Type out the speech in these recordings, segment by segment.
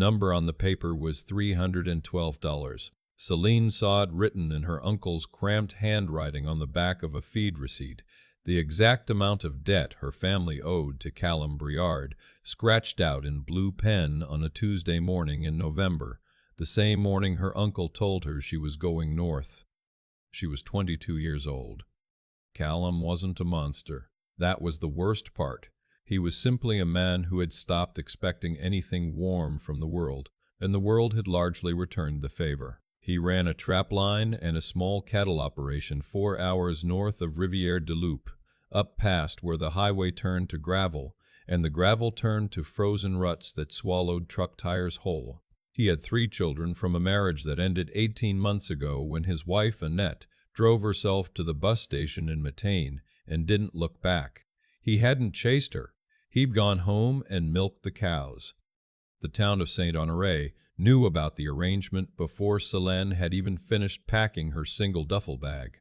number on the paper was $312. Solène saw it written in her uncle's cramped handwriting on the back of a feed receipt, the exact amount of debt her family owed to Callum Briard, scratched out in blue pen on a Tuesday morning in November, the same morning her uncle told her she was going north. She was 22 years old. Callum wasn't a monster. That was the worst part. He was simply a man who had stopped expecting anything warm from the world, and the world had largely returned the favor. He ran a trap line and a small cattle operation 4 hours north of Rivière-du-Loup, up past where the highway turned to gravel, and the gravel turned to frozen ruts that swallowed truck tires whole. He had 3 children from a marriage that ended 18 months ago when his wife, Annette, drove herself to the bus station in Matane and didn't look back. He hadn't chased her. He'd gone home and milked the cows. The town of Saint-Honoré knew about the arrangement before Solène had even finished packing her single duffel bag.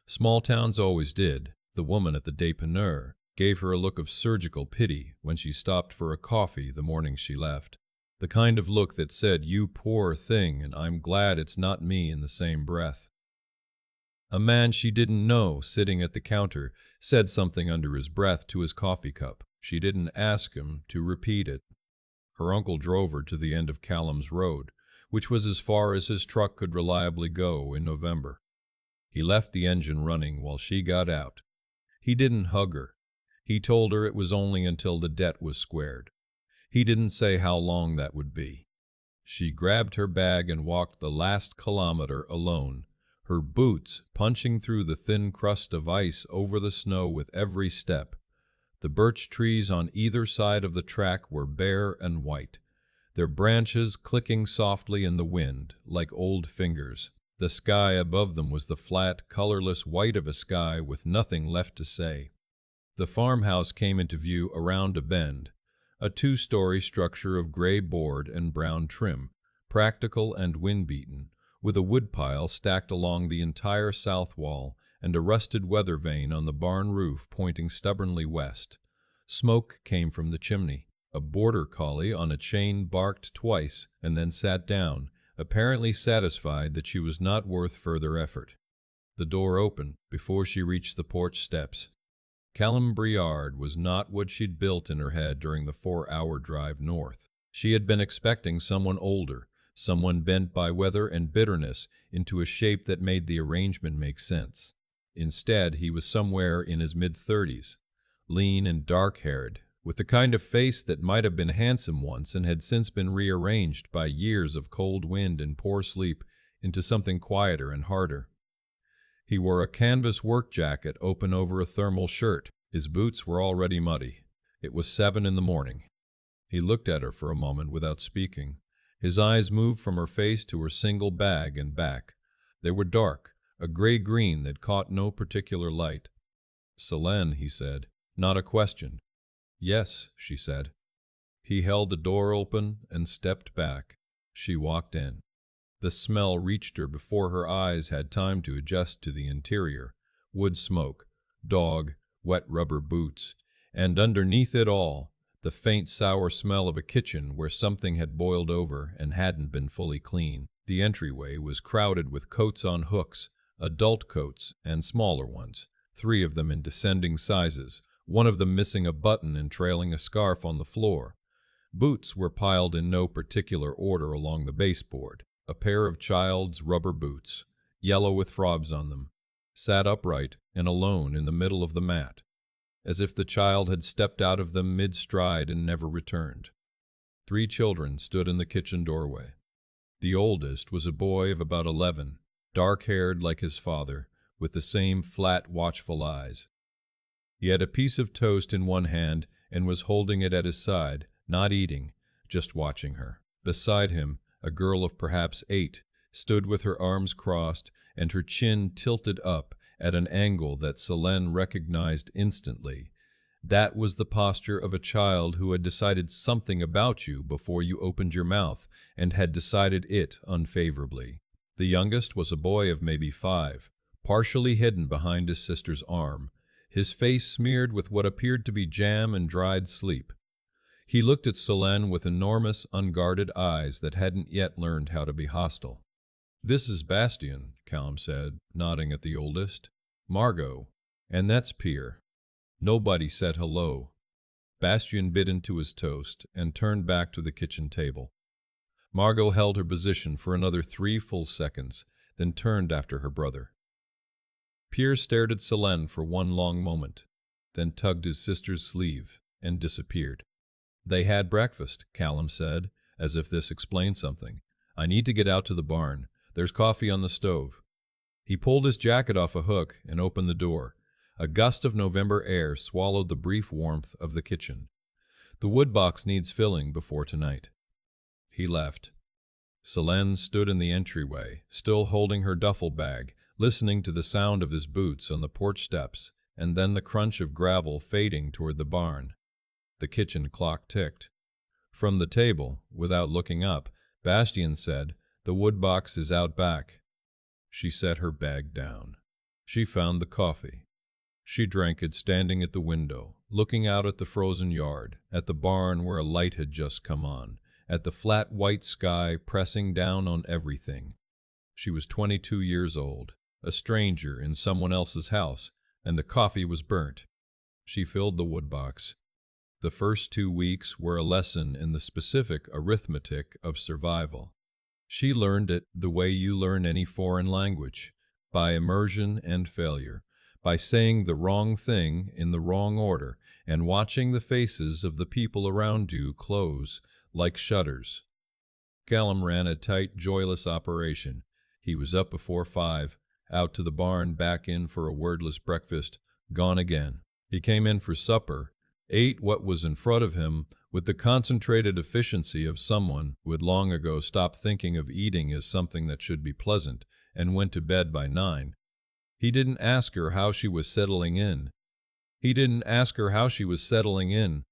Small towns always did. The woman at the dépanneur gave her a look of surgical pity when she stopped for a coffee the morning she left. The kind of look that said, "You poor thing, and I'm glad it's not me," in the same breath. A man she didn't know, sitting at the counter, said something under his breath to his coffee cup. She didn't ask him to repeat it. Her uncle drove her to the end of Callum's Road, which was as far as his truck could reliably go in November. He left the engine running while she got out. He didn't hug her. He told her it was only until the debt was squared. He didn't say how long that would be. She grabbed her bag and walked the last kilometer alone, her boots punching through the thin crust of ice over the snow with every step. The birch trees on either side of the track were bare and white, their branches clicking softly in the wind like old fingers. The sky above them was the flat, colorless white of a sky with nothing left to say. The farmhouse came into view around a bend, a 2-story structure of gray board and brown trim, practical and wind-beaten, with a woodpile stacked along the entire south wall and a rusted weather vane on the barn roof pointing stubbornly west. Smoke came from the chimney. A border collie on a chain barked twice and then sat down, apparently satisfied that she was not worth further effort. The door opened before she reached the porch steps. Callum Briard was not what she'd built in her head during the 4-hour drive north. She had been expecting someone older, someone bent by weather and bitterness into a shape that made the arrangement make sense. Instead, he was somewhere in his mid-30s, lean and dark-haired, with the kind of face that might have been handsome once and had since been rearranged by years of cold wind and poor sleep into something quieter and harder. He wore a canvas work jacket open over a thermal shirt. His boots were already muddy. It was 7 in the morning. He looked at her for a moment without speaking. His eyes moved from her face to her single bag and back. They were dark, a gray-green that caught no particular light. "Solène," he said, not a question. "Yes," she said. He held the door open and stepped back. She walked in. The smell reached her before her eyes had time to adjust to the interior. Wood smoke, dog, wet rubber boots, and underneath it all, the faint sour smell of a kitchen where something had boiled over and hadn't been fully cleaned. The entryway was crowded with coats on hooks, adult coats and smaller ones, 3 of them in descending sizes, one of them missing a button and trailing a scarf on the floor. Boots were piled in no particular order along the baseboard. A pair of child's rubber boots, yellow with frobs on them, sat upright and alone in the middle of the mat, as if the child had stepped out of them mid-stride and never returned. 3 children stood in the kitchen doorway. The oldest was a boy of about 11, dark-haired like his father, with the same flat, watchful eyes. He had a piece of toast in one hand and was holding it at his side, not eating, just watching her. Beside him, a girl of perhaps 8 stood with her arms crossed and her chin tilted up at an angle that Solène recognized instantly. That was the posture of a child who had decided something about you before you opened your mouth and had decided it unfavorably. The youngest was a boy of maybe 5, partially hidden behind his sister's arm, his face smeared with what appeared to be jam and dried sleep. He looked at Solène with enormous, unguarded eyes that hadn't yet learned how to be hostile. "This is Bastien," Callum said, nodding at the oldest. "Margot. And that's Pierre." Nobody said hello. Bastien bit into his toast and turned back to the kitchen table. Margot held her position for another 3 full seconds, then turned after her brother. Pierre stared at Solène for one long moment, then tugged his sister's sleeve and disappeared. "They had breakfast," Callum said, as if this explained something. "I need to get out to the barn. There's coffee on the stove." He pulled his jacket off a hook and opened the door. A gust of November air swallowed the brief warmth of the kitchen. "The wood box needs filling before tonight." He left. Solène stood in the entryway, still holding her duffel bag, listening to the sound of his boots on the porch steps, and then the crunch of gravel fading toward the barn. The kitchen clock ticked. From the table, without looking up, Bastien said, "The wood box is out back." She set her bag down. She found the coffee. She drank it standing at the window, looking out at the frozen yard, at the barn where a light had just come on, at the flat white sky pressing down on everything. She was 22 years old, a stranger in someone else's house, and the coffee was burnt. She filled the wood box. The first 2 weeks were a lesson in the specific arithmetic of survival. She learned it the way you learn any foreign language, by immersion and failure, by saying the wrong thing in the wrong order and watching the faces of the people around you close like shutters. Callum ran a tight, joyless operation. He was up before 5, out to the barn, back in for a wordless breakfast, gone again. He came in for supper, ate what was in front of him with the concentrated efficiency of someone who had long ago stopped thinking of eating as something that should be pleasant, and went to bed by 9. He didn't ask her how she was settling in. He didn't ask her how she was settling in.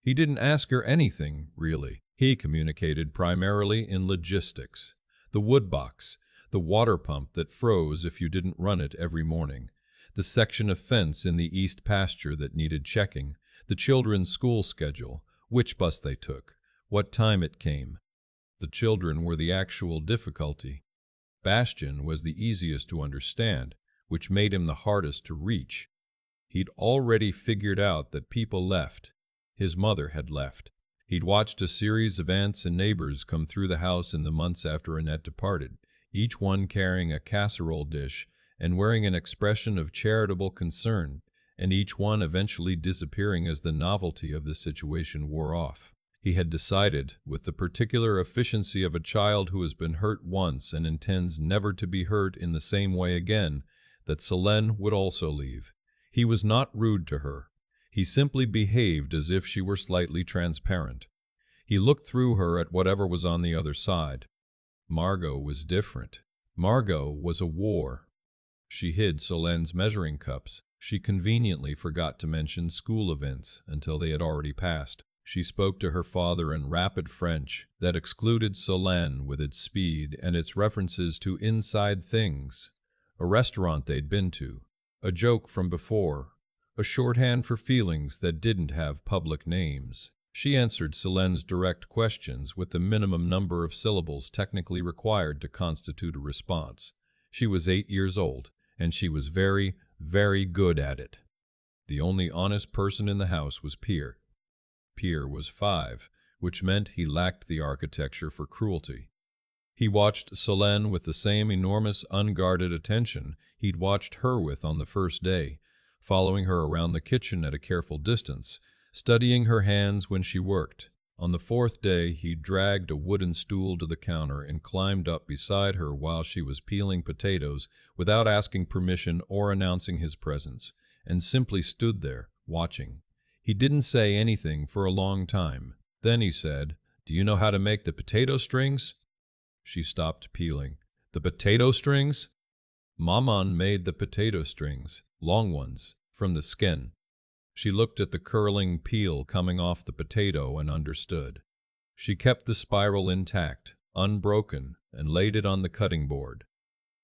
He didn't ask her anything, really. He communicated primarily in logistics. The wood box, the water pump that froze if you didn't run it every morning, the section of fence in the east pasture that needed checking, the children's school schedule, which bus they took, what time it came. The children were the actual difficulty. Bastien was the easiest to understand, which made him the hardest to reach. He'd already figured out that people left. His mother had left. He'd watched a series of aunts and neighbors come through the house in the months after Annette departed, each one carrying a casserole dish and wearing an expression of charitable concern, and each one eventually disappearing as the novelty of the situation wore off. He had decided, with the particular efficiency of a child who has been hurt once and intends never to be hurt in the same way again, that Solène would also leave. He was not rude to her. He simply behaved as if she were slightly transparent. He looked through her at whatever was on the other side. Margot was different. Margot was a war. She hid Solène's measuring cups. She conveniently forgot to mention school events until they had already passed. She spoke to her father in rapid French that excluded Solène with its speed and its references to inside things, a restaurant they'd been to, a joke from before, a shorthand for feelings that didn't have public names. She answered Solène's direct questions with the minimum number of syllables technically required to constitute a response. She was 8 years old, and she was very, very good at it. The only honest person in the house was Pierre. Pierre was 5, which meant he lacked the architecture for cruelty. He watched Solène with the same enormous, unguarded attention he'd watched her with on the first day, following her around the kitchen at a careful distance, studying her hands when she worked. On the 4th day, he dragged a wooden stool to the counter and climbed up beside her while she was peeling potatoes without asking permission or announcing his presence, and simply stood there, watching. He didn't say anything for a long time. Then he said, "Do you know how to make the potato strings?" She stopped peeling. "The potato strings?" Maman made the potato strings, long ones, from the skin. She looked at the curling peel coming off the potato and understood. She kept the spiral intact, unbroken, and laid it on the cutting board.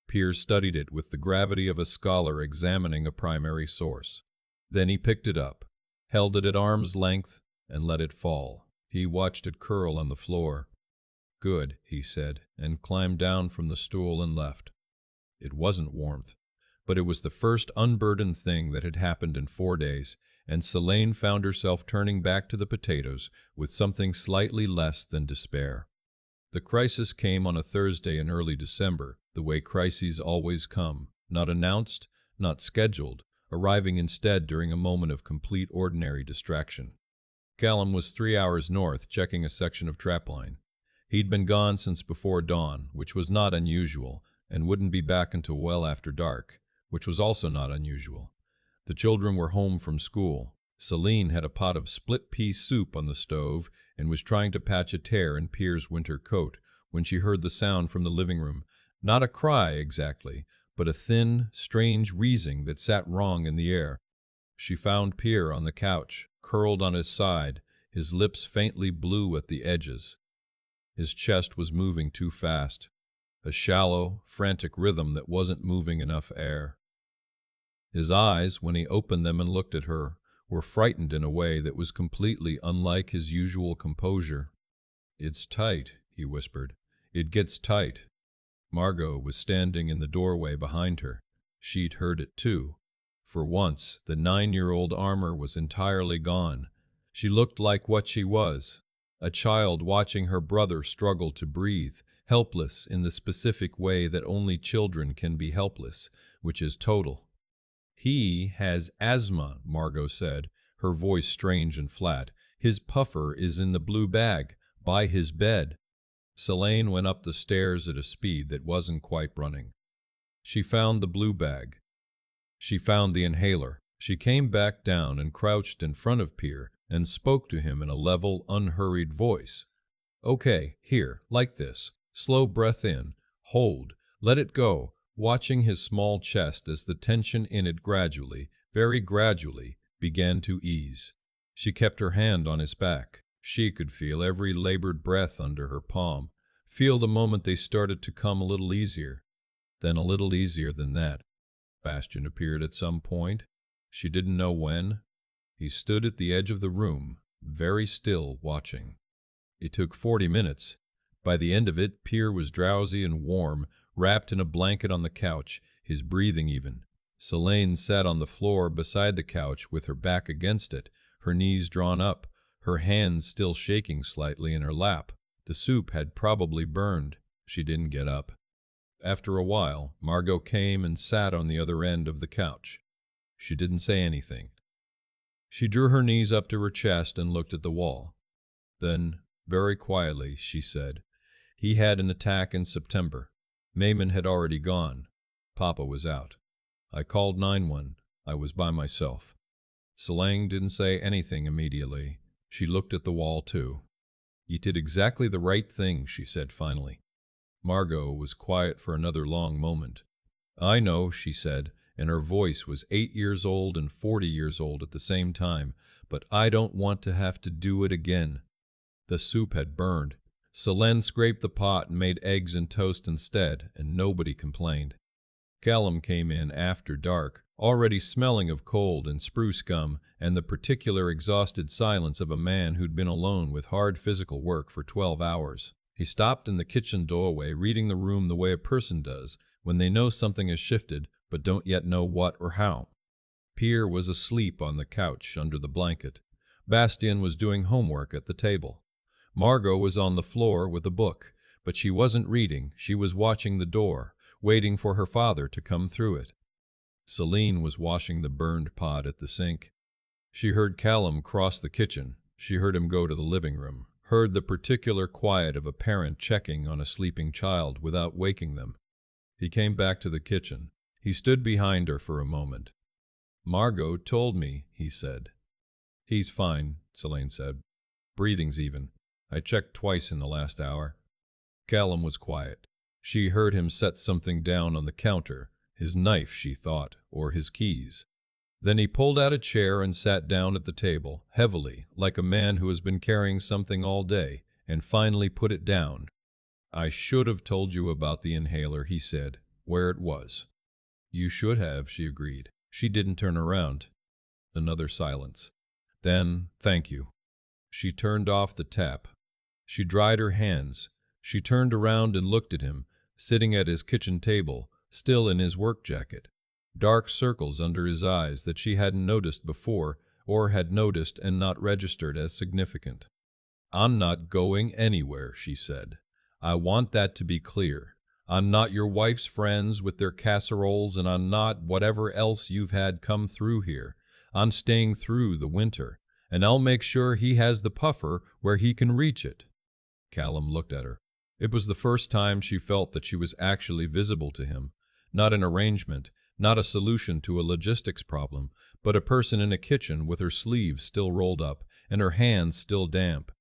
Pierre studied it with the gravity of a scholar examining a primary source. Then he picked it up, held it at arm's length, and let it fall. He watched it curl on the floor. "Good," he said, and climbed down from the stool and left. It wasn't warmth, but it was the first unburdened thing that had happened in 4 days, and Solène found herself turning back to the potatoes with something slightly less than despair. The crisis came on a Thursday in early December, the way crises always come, not announced, not scheduled, arriving instead during a moment of complete ordinary distraction. Callum was 3 hours north checking a section of trapline. He'd been gone since before dawn, which was not unusual, and wouldn't be back until well after dark, which was also not unusual. The children were home from school. Solène had a pot of split-pea soup on the stove and was trying to patch a tear in Pierre's winter coat when she heard the sound from the living room. Not a cry, exactly, but a thin, strange wheezing that sat wrong in the air. She found Pierre on the couch, curled on his side, his lips faintly blue at the edges. His chest was moving too fast, a shallow, frantic rhythm that wasn't moving enough air. His eyes, when he opened them and looked at her, were frightened in a way that was completely unlike his usual composure. "It's tight," he whispered. "It gets tight." Margot was standing in the doorway behind her. She'd heard it too. For once, the 9-year-old armor was entirely gone. She looked like what she was, a child watching her brother struggle to breathe, helpless in the specific way that only children can be helpless, which is total. "He has asthma," Margot said, her voice strange and flat. "His puffer is in the blue bag, by his bed." Solène went up the stairs at a speed that wasn't quite running. She found the blue bag. She found the inhaler. She came back down and crouched in front of Pierre and spoke to him in a level, unhurried voice. "Okay, here, like this. Slow breath in. Hold. Let it go," watching his small chest as the tension in it gradually, very gradually, began to ease. She kept her hand on his back. She could feel every labored breath under her palm, feel the moment they started to come a little easier, then a little easier than that. Bastian appeared at some point. She didn't know when. He stood at the edge of the room, very still, watching. It took 40 minutes. By the end of it, Pierre was drowsy and warm, wrapped in a blanket on the couch, his breathing even. Solène sat on the floor beside the couch with her back against it, her knees drawn up, her hands still shaking slightly in her lap. The soup had probably burned. She didn't get up. After a while, Margot came and sat on the other end of the couch. She didn't say anything. She drew her knees up to her chest and looked at the wall. Then, very quietly, she said, "He had an attack in September. Maimon had already gone. Papa was out. I called 911. I was by myself." Solène didn't say anything immediately. She looked at the wall, too. "You did exactly the right thing," she said finally. Margot was quiet for another long moment. "I know," she said, and her voice was 8 years old and 40 years old at the same time, "but I don't want to have to do it again." The soup had burned. Solène scraped the pot and made eggs and toast instead, and nobody complained. Callum came in after dark, already smelling of cold and spruce gum and the particular exhausted silence of a man who'd been alone with hard physical work for 12 hours. He stopped in the kitchen doorway, reading the room the way a person does when they know something has shifted but don't yet know what or how. Pierre was asleep on the couch under the blanket. Bastien was doing homework at the table. Margot was on the floor with a book, but she wasn't reading, she was watching the door, waiting for her father to come through it. Solène was washing the burned pot at the sink. She heard Callum cross the kitchen. She heard him go to the living room, heard the particular quiet of a parent checking on a sleeping child without waking them. He came back to the kitchen. He stood behind her for a moment. "Margot told me," he said. "He's fine," Solène said. "Breathing's even. I checked twice in the last hour." Callum was quiet. She heard him set something down on the counter, his knife, she thought, or his keys. Then he pulled out a chair and sat down at the table, heavily, like a man who has been carrying something all day, and finally put it down. "I should have told you about the inhaler," he said, "where it was." "You should have," she agreed. She didn't turn around. Another silence. Then, "Thank you." She turned off the tap. She dried her hands. She turned around and looked at him, sitting at his kitchen table, still in his work jacket. Dark circles under his eyes that she hadn't noticed before, or had noticed and not registered as significant. "I'm not going anywhere," she said. "I want that to be clear. I'm not your wife's friends with their casseroles, and I'm not whatever else you've had come through here. I'm staying through the winter, and I'll make sure he has the puffer where he can reach it." Callum looked at her. It was the first time she felt that she was actually visible to him, not an arrangement, not a solution to a logistics problem, but a person in a kitchen with her sleeves still rolled up and her hands still damp.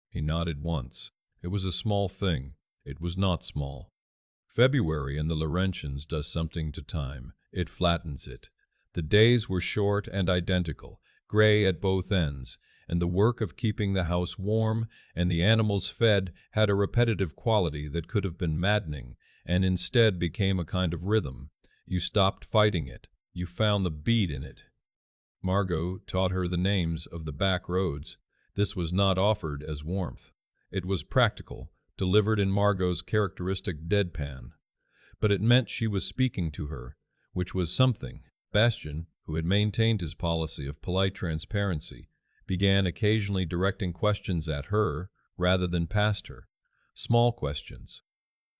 He nodded once. It was a small thing. It was not small. February in the Laurentians does something to time. It flattens it. The days were short and identical, gray at both ends, and the work of keeping the house warm and the animals fed had a repetitive quality that could have been maddening, and instead became a kind of rhythm. You stopped fighting it. You found the beat in it. Margot taught her the names of the back roads. This was not offered as warmth. It was practical, delivered in Margot's characteristic deadpan. But it meant she was speaking to her, which was something. Bastien, who had maintained his policy of polite transparency, began occasionally directing questions at her rather than past her. Small questions.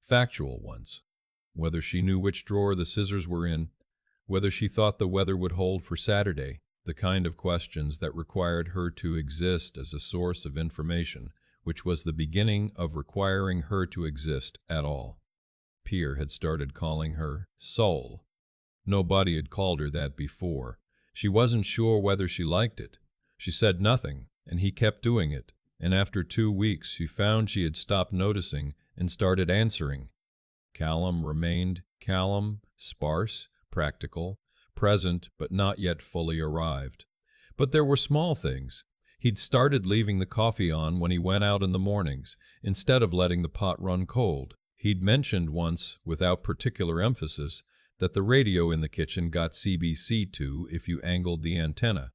Factual ones. Whether she knew which drawer the scissors were in, whether she thought the weather would hold for Saturday, the kind of questions that required her to exist as a source of information, which was the beginning of requiring her to exist at all. Pierre had started calling her Soul. Nobody had called her that before. She wasn't sure whether she liked it. She said nothing, and he kept doing it, and after 2 weeks she found she had stopped noticing and started answering. Callum remained Callum, sparse, practical, present but not yet fully arrived. But there were small things. He'd started leaving the coffee on when he went out in the mornings, instead of letting the pot run cold. He'd mentioned once, without particular emphasis, that the radio in the kitchen got CBC2 if you angled the antenna.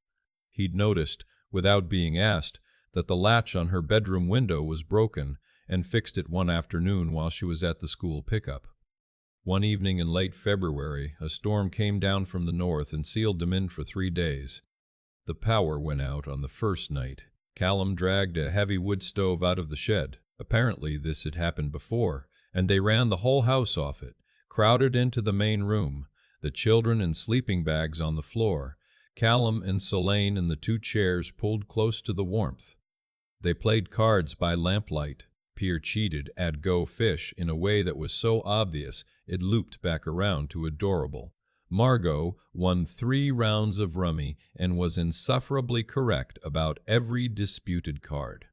He'd noticed, without being asked, that the latch on her bedroom window was broken, and fixed it one afternoon while she was at the school pickup. One evening in late February, a storm came down from the north and sealed them in for 3 days. The power went out on the first night. Callum dragged a heavy wood stove out of the shed. Apparently this had happened before, and they ran the whole house off it, crowded into the main room, the children in sleeping bags on the floor, Callum and Solène in the 2 chairs pulled close to the warmth. They played cards by lamplight. Pierre cheated at Go Fish in a way that was so obvious it looped back around to adorable. Margot won 3 rounds of rummy and was insufferably correct about every disputed card.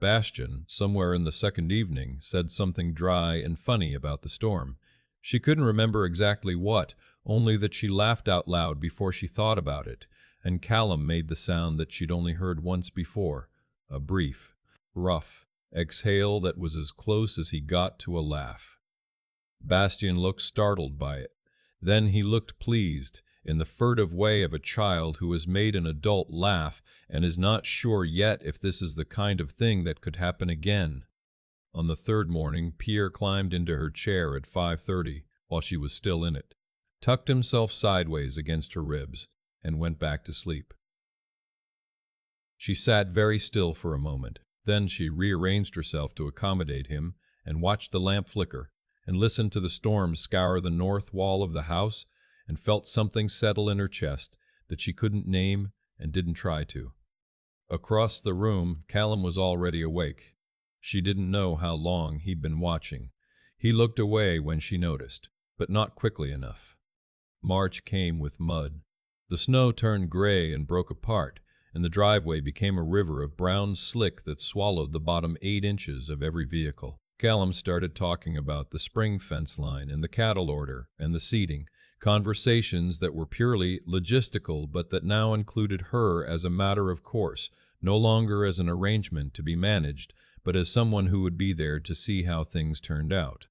Bastien, somewhere in the second evening, said something dry and funny about the storm. She couldn't remember exactly what, only that she laughed out loud before she thought about it, and Callum made the sound that she'd only heard once before, a brief, rough exhale that was as close as he got to a laugh. Bastien looked startled by it. Then he looked pleased, in the furtive way of a child who has made an adult laugh and is not sure yet if this is the kind of thing that could happen again. On the 3rd morning, Pierre climbed into her chair at 5:30, while she was still in it, tucked himself sideways against her ribs, and went back to sleep. She sat very still for a moment. Then she rearranged herself to accommodate him and watched the lamp flicker, and listened to the storm scour the north wall of the house, and felt something settle in her chest that she couldn't name and didn't try to. Across the room, Callum was already awake. She didn't know how long he'd been watching. He looked away when she noticed, but not quickly enough. March came with mud. The snow turned gray and broke apart, and the driveway became a river of brown slick that swallowed the bottom 8 inches of every vehicle. Callum started talking about the spring fence line and the cattle order and the seeding, conversations that were purely logistical but that now included her as a matter of course, no longer as an arrangement to be managed, but as someone who would be there to see how things turned out.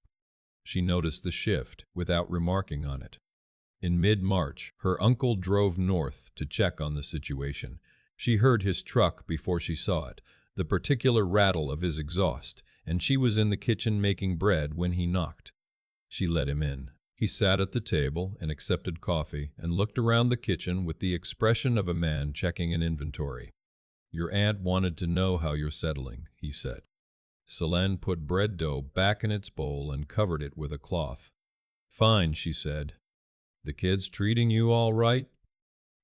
She noticed the shift without remarking on it. In mid-March, her uncle drove north to check on the situation. She heard his truck before she saw it, the particular rattle of his exhaust, and she was in the kitchen making bread when he knocked. She let him in. He sat at the table and accepted coffee and looked around the kitchen with the expression of a man checking an inventory. "Your aunt wanted to know how you're settling," he said. Solène put bread dough back in its bowl and covered it with a cloth. "Fine," she said. "The kids treating you all right?"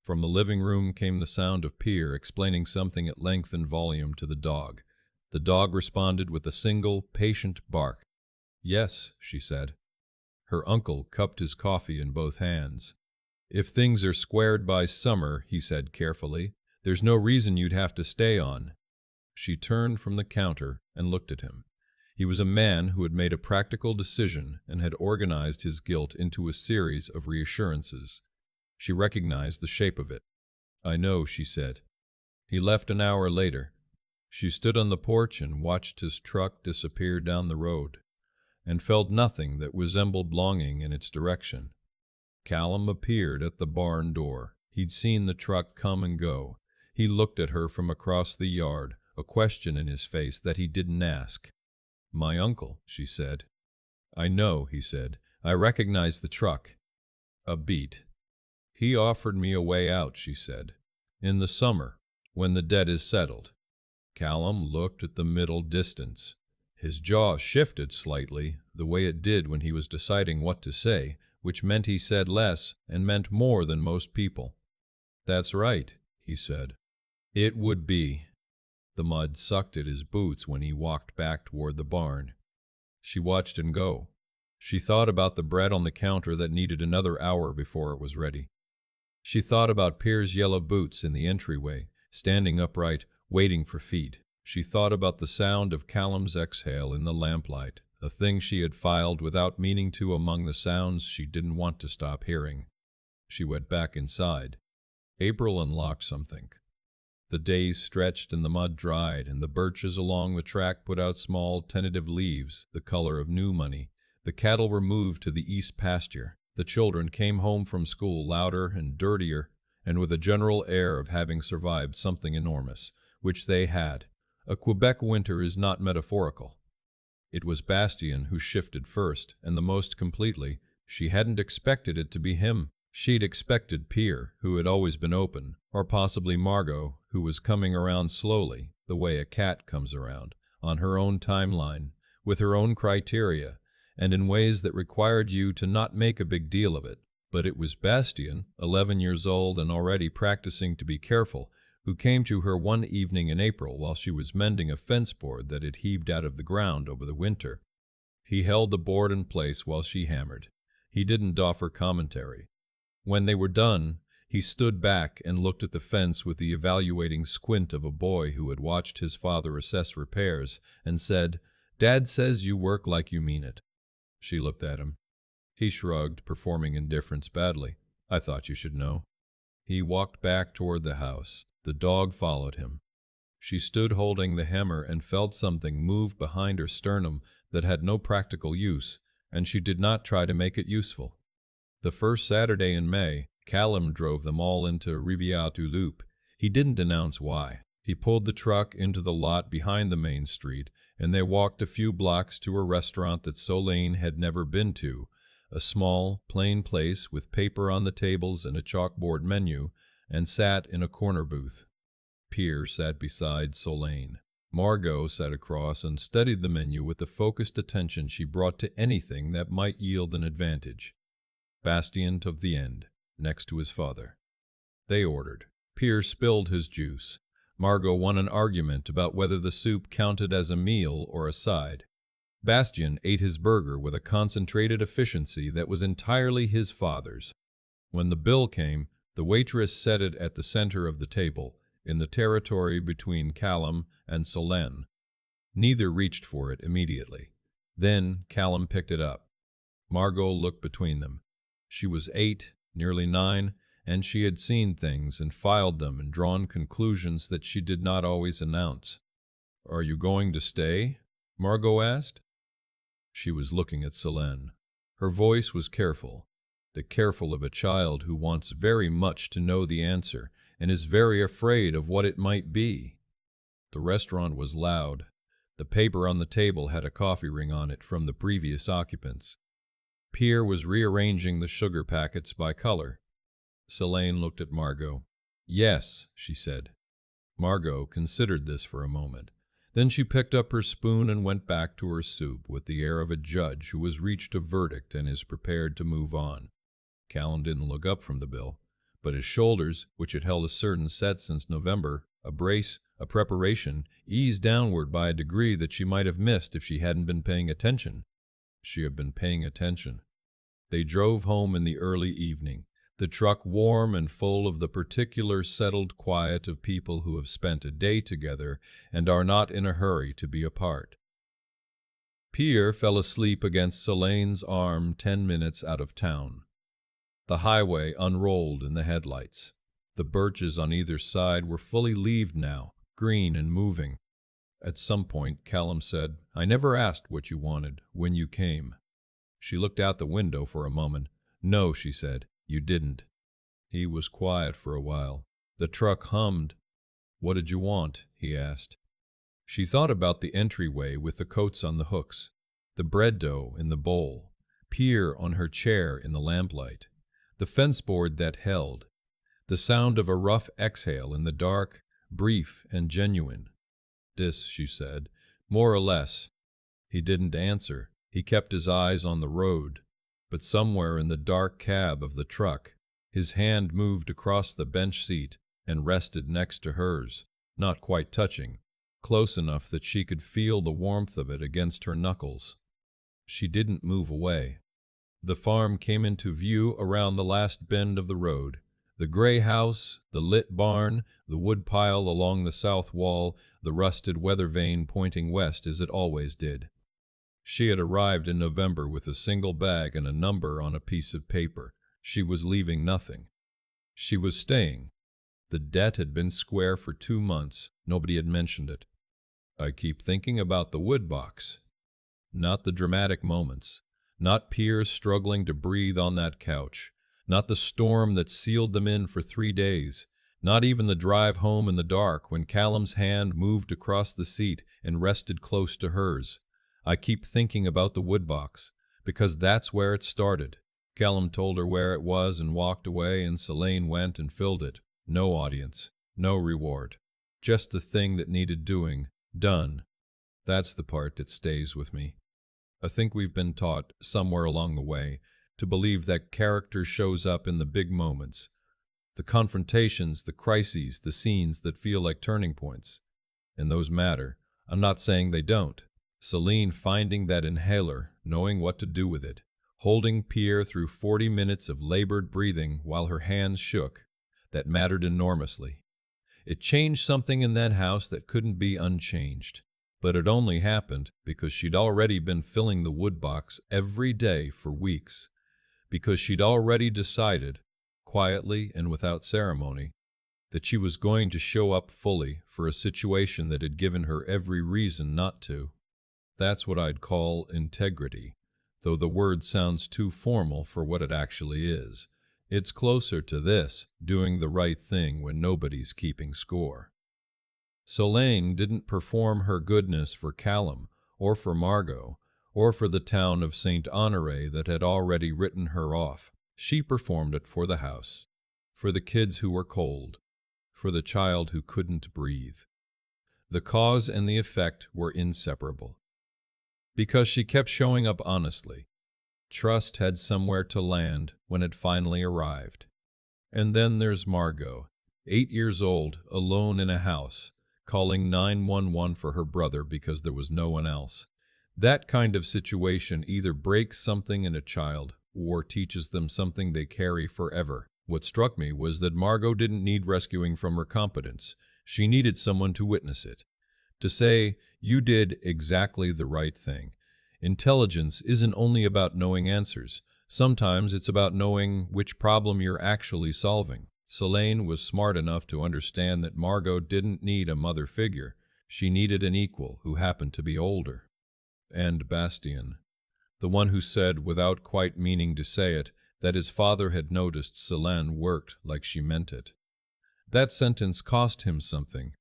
From the living room came the sound of Pierre explaining something at length and volume to the dog. The dog responded with a single, patient bark. "Yes," she said. Her uncle cupped his coffee in both hands. "If things are squared by summer," he said carefully, "there's no reason you'd have to stay on." She turned from the counter and looked at him. He was a man who had made a practical decision and had organized his guilt into a series of reassurances. She recognized the shape of it. "I know," she said. He left an hour later. She stood on the porch and watched his truck disappear down the road, and felt nothing that resembled longing in its direction. Callum appeared at the barn door. He'd seen the truck come and go. He looked at her from across the yard, a question in his face that he didn't ask. "My uncle," she said. "I know," he said. "I recognize the truck." A beat. "He offered me a way out," she said. "In the summer, when the debt is settled." Callum looked at the middle distance. His jaw shifted slightly, the way it did when he was deciding what to say, which meant he said less and meant more than most people. "That's right," he said. "It would be." The mud sucked at his boots when he walked back toward the barn. She watched him go. She thought about the bread on the counter that needed another hour before it was ready. She thought about Pierre's yellow boots in the entryway, standing upright, waiting for feet. She thought about the sound of Callum's exhale in the lamplight, a thing she had filed without meaning to among the sounds she didn't want to stop hearing. She went back inside. April unlocked something. The days stretched and the mud dried, and the birches along the track put out small, tentative leaves, the color of new money. The cattle were moved to the east pasture. The children came home from school louder and dirtier, and with a general air of having survived something enormous, which they had. A Quebec winter is not metaphorical. It was Bastien who shifted first, and the most completely. She hadn't expected it to be him. She'd expected Pierre, who had always been open, or possibly Margot, who was coming around slowly, the way a cat comes around, on her own timeline, with her own criteria, and in ways that required you to not make a big deal of it. But it was Bastien, 11 years old and already practicing to be careful, who came to her one evening in April while she was mending a fence board that had heaved out of the ground over the winter. He held the board in place while she hammered. He didn't offer commentary. When they were done, he stood back and looked at the fence with the evaluating squint of a boy who had watched his father assess repairs, and said, "Dad says you work like you mean it." She looked at him. He shrugged, performing indifference badly. "I thought you should know." He walked back toward the house. The dog followed him. She stood holding the hammer and felt something move behind her sternum that had no practical use, and she did not try to make it useful. The first Saturday in May, Callum drove them all into Rivière-du-Loup. He didn't announce why. He pulled the truck into the lot behind the main street, and they walked a few blocks to a restaurant that Solène had never been to, a small, plain place with paper on the tables and a chalkboard menu, and sat in a corner booth. Pierre sat beside Solène. Margot sat across and studied the menu with the focused attention she brought to anything that might yield an advantage. Bastien took the end, next to his father. They ordered. Pierre spilled his juice. Margot won an argument about whether the soup counted as a meal or a side. Bastien ate his burger with a concentrated efficiency that was entirely his father's. When the bill came, the waitress set it at the center of the table, in the territory between Callum and Solène. Neither reached for it immediately. Then Callum picked it up. Margot looked between them. She was 8, nearly 9, and she had seen things and filed them and drawn conclusions that she did not always announce. "Are you going to stay?" Margot asked. She was looking at Solène. Her voice was careful, the careful of a child who wants very much to know the answer and is very afraid of what it might be. The restaurant was loud. The paper on the table had a coffee ring on it from the previous occupants. Pierre was rearranging the sugar packets by color. Solène looked at Margot. "Yes," she said. Margot considered this for a moment. Then she picked up her spoon and went back to her soup with the air of a judge who has reached a verdict and is prepared to move on. Callum didn't look up from the bill, but his shoulders, which had held a certain set since November, a brace, a preparation, eased downward by a degree that she might have missed if she hadn't been paying attention. She had been paying attention. They drove home in the early evening, the truck warm and full of the particular settled quiet of people who have spent a day together and are not in a hurry to be apart. Pierre fell asleep against Solène's arm 10 minutes out of town. The highway unrolled in the headlights. The birches on either side were fully leaved now, green and moving. At some point, Callum said, "I never asked what you wanted when you came." She looked out the window for a moment. "No," she said, "you didn't." He was quiet for a while. The truck hummed. "What did you want?" he asked. She thought about the entryway with the coats on the hooks, the bread dough in the bowl, Pierre on her chair in the lamplight, the fence board that held, the sound of a rough exhale in the dark, brief and genuine. "This," she said, "more or less." He didn't answer. He kept his eyes on the road. But somewhere in the dark cab of the truck, his hand moved across the bench seat and rested next to hers, not quite touching, close enough that she could feel the warmth of it against her knuckles. She didn't move away. The farm came into view around the last bend of the road. The gray house, the lit barn, the woodpile along the south wall, the rusted weather vane pointing west as it always did. She had arrived in November with a single bag and a number on a piece of paper. She was leaving nothing. She was staying. The debt had been square for 2 months. Nobody had mentioned it. "I keep thinking about the wood box." Not the dramatic moments. Not Pierre struggling to breathe on that couch. Not the storm that sealed them in for 3 days. Not even the drive home in the dark when Callum's hand moved across the seat and rested close to hers. "I keep thinking about the woodbox, because that's where it started." Callum told her where it was and walked away, and Solène went and filled it. No audience, no reward. Just the thing that needed doing, done. That's the part that stays with me. I think we've been taught, somewhere along the way, to believe that character shows up in the big moments. The confrontations, the crises, the scenes that feel like turning points. And those matter. I'm not saying they don't. Solène finding that inhaler, knowing what to do with it, holding Pierre through 40 minutes of labored breathing while her hands shook, that mattered enormously. It changed something in that house that couldn't be unchanged. But it only happened because she'd already been filling the woodbox every day for weeks, because she'd already decided, quietly and without ceremony, that she was going to show up fully for a situation that had given her every reason not to. That's what I'd call integrity, though the word sounds too formal for what it actually is. It's closer to this, doing the right thing when nobody's keeping score. Solène didn't perform her goodness for Callum, or for Margot, or for the town of Saint Honoré that had already written her off. She performed it for the house, for the kids who were cold, for the child who couldn't breathe. The cause and the effect were inseparable. Because she kept showing up honestly. Trust had somewhere to land when it finally arrived. And then there's Margot, 8 years old, alone in a house, calling 911 for her brother because there was no one else. That kind of situation either breaks something in a child or teaches them something they carry forever. What struck me was that Margot didn't need rescuing from her competence. She needed someone to witness it. To say, "You did exactly the right thing." Intelligence isn't only about knowing answers. Sometimes it's about knowing which problem you're actually solving. Solène was smart enough to understand that Margot didn't need a mother figure. She needed an equal who happened to be older. And Bastien, the one who said, without quite meaning to say it, that his father had noticed Solène worked like she meant it. That sentence cost him something.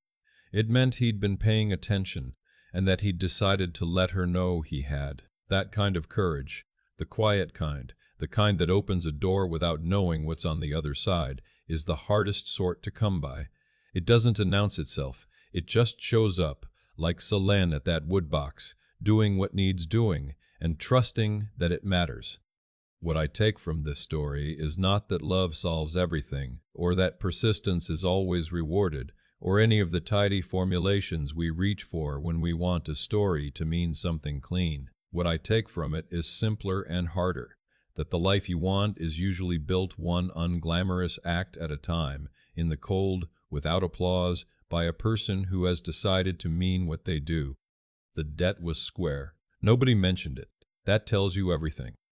It meant he'd been paying attention, and that he'd decided to let her know he had. That kind of courage, the quiet kind, the kind that opens a door without knowing what's on the other side, is the hardest sort to come by. It doesn't announce itself, it just shows up, like Solène at that woodbox, doing what needs doing, and trusting that it matters. What I take from this story is not that love solves everything, or that persistence is always rewarded, or any of the tidy formulations we reach for when we want a story to mean something clean. What I take from it is simpler and harder, that the life you want is usually built one unglamorous act at a time, in the cold, without applause, by a person who has decided to mean what they do. The debt was square. Nobody mentioned it. That tells you everything.